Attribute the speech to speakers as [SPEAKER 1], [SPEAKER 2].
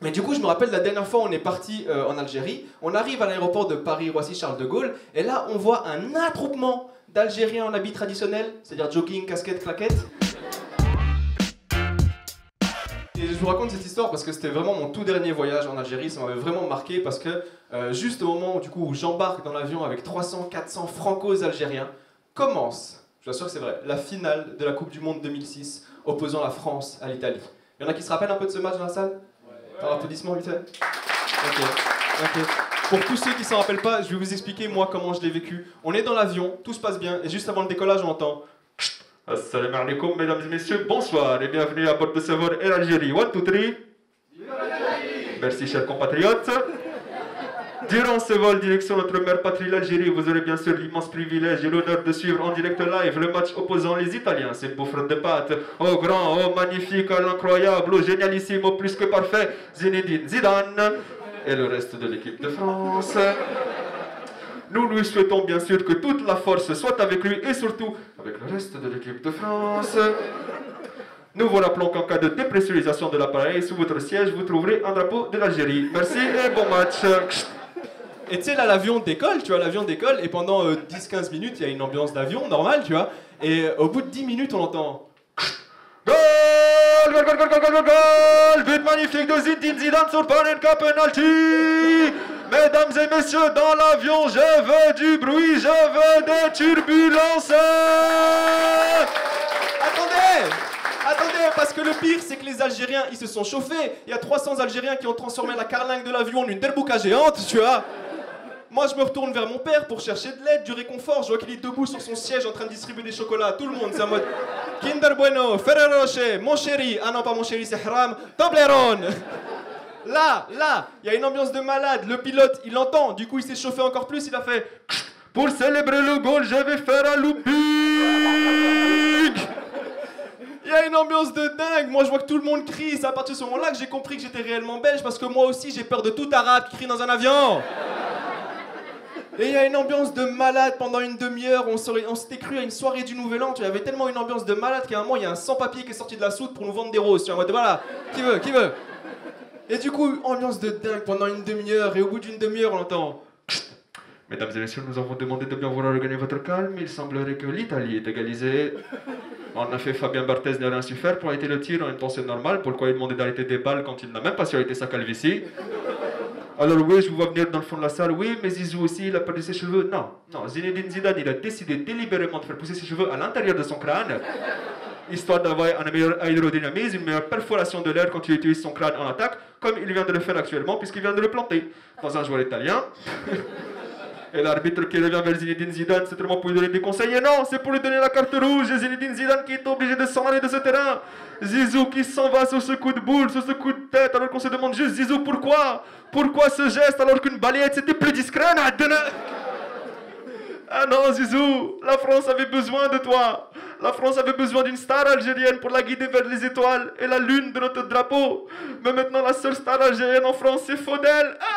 [SPEAKER 1] Et du coup, je me rappelle la dernière fois, on est parti en Algérie. On arrive à l'aéroport de Paris-Roissy-Charles de Gaulle. Et là, on voit un attroupement d'Algériens en habit traditionnel, c'est-à-dire jogging, casquette, claquette. Et je vous raconte cette histoire parce que c'était vraiment mon tout dernier voyage en Algérie, ça m'avait vraiment marqué parce que juste au moment où j'embarque dans l'avion avec 300-400 franco-algériens, commence, je vous assure que c'est vrai, la finale de la Coupe du Monde 2006 opposant la France à l'Italie. Il y en a qui se rappellent un peu de ce match dans la salle? Par applaudissement, vite fait. Ok. Pour tous ceux qui s'en rappellent pas, je vais vous expliquer moi comment je l'ai vécu. On est dans l'avion, tout se passe bien, et juste avant le décollage, on entend Assalamu alaikum, mesdames et messieurs, bonsoir et bienvenue à bord de ce vol Air Algérie. 1, 2, 3. Merci, chers compatriotes. Durant ce vol direction notre mère patrie, l'Algérie, vous aurez bien sûr l'immense privilège et l'honneur de suivre en direct live le match opposant les Italiens. Ces bouffres de pâtes, au grand, au magnifique, à l'incroyable, au génialissime, au plus que parfait, Zinedine Zidane et le reste de l'équipe de France. Nous lui souhaitons bien sûr que toute la force soit avec lui et surtout avec le reste de l'équipe de France. Nous vous rappelons qu'en cas de dépressurisation de l'appareil, sous votre siège, vous trouverez un drapeau de l'Algérie. Merci et bon match. Et tu sais, là, l'avion décolle, tu vois, l'avion décolle, et pendant 10-15 minutes, il y a une ambiance d'avion normale, tu vois, et au bout de 10 minutes, on entend Goal! Goal, goal, goal, goal, goal, goal! But magnifique de Zinedine Zidane sur Panenka penalty! Mesdames et messieurs, dans l'avion, je veux du bruit, je veux des turbulences! Attendez, parce que le pire, c'est que les Algériens, ils se sont chauffés. Il y a 300 Algériens qui ont transformé la carlingue de l'avion en une derbouka géante, tu vois. Moi, je me retourne vers mon père pour chercher de l'aide, du réconfort. Je vois qu'il est debout sur son siège en train de distribuer des chocolats à tout le monde. C'est en mode Kinder Bueno, Ferrero Rocher, mon chéri. Ah non, pas mon chéri, c'est Haram. Toblerone. Là, il y a une ambiance de malade. Le pilote, il l'entend. Du coup, il s'est chauffé encore plus. Il a fait pour célébrer le goal, je vais faire un looping. Il y a une ambiance de dingue. Moi, je vois que tout le monde crie. C'est à partir de ce moment-là que j'ai compris que j'étais réellement belge parce que moi aussi, j'ai peur de tout arabe qui crie dans un avion. Et il y a une ambiance de malade pendant une demi-heure. On s'était cru à une soirée du Nouvel An. Il y avait tellement une ambiance de malade qu'à un moment, il y a un sans-papier qui est sorti de la soute pour nous vendre des roses. Tu vois, en mode, voilà, qui veut. Et du coup, ambiance de dingue pendant une demi-heure. Et au bout d'une demi-heure, on entend Mesdames et messieurs, nous avons demandé de bien vouloir regagner votre calme. Il semblerait que l'Italie est égalisée. En effet, Fabien Barthez n'a rien su faire pour arrêter le tir en une tension normale. Pourquoi il demandait d'arrêter des balles quand il n'a même pas su arrêter sa calvitie? Alors oui, je vous vois venir dans le fond de la salle. Oui, mais Zizou aussi, il a perdu ses cheveux. Non, Zinedine Zidane, il a décidé délibérément de faire pousser ses cheveux à l'intérieur de son crâne, histoire d'avoir un meilleur aérodynamisme, une meilleure perforation de l'air quand il utilise son crâne en attaque, comme il vient de le faire actuellement, puisqu'il vient de le planter dans un joueur italien. Et l'arbitre qui revient vers Zinedine Zidane, c'est vraiment pour lui donner des conseils. Et non, c'est pour lui donner la carte rouge. Et Zinedine Zidane qui est obligé de s'en aller de ce terrain. Zizou qui s'en va sur ce coup de boule, sur ce coup de tête, alors qu'on se demande juste, Zizou, pourquoi? Pourquoi ce geste alors qu'une balayette c'était plus discret? Ah non, Zizou, la France avait besoin de toi. La France avait besoin d'une star algérienne pour la guider vers les étoiles et la lune de notre drapeau. Mais maintenant, la seule star algérienne en France, c'est Faudel. Ah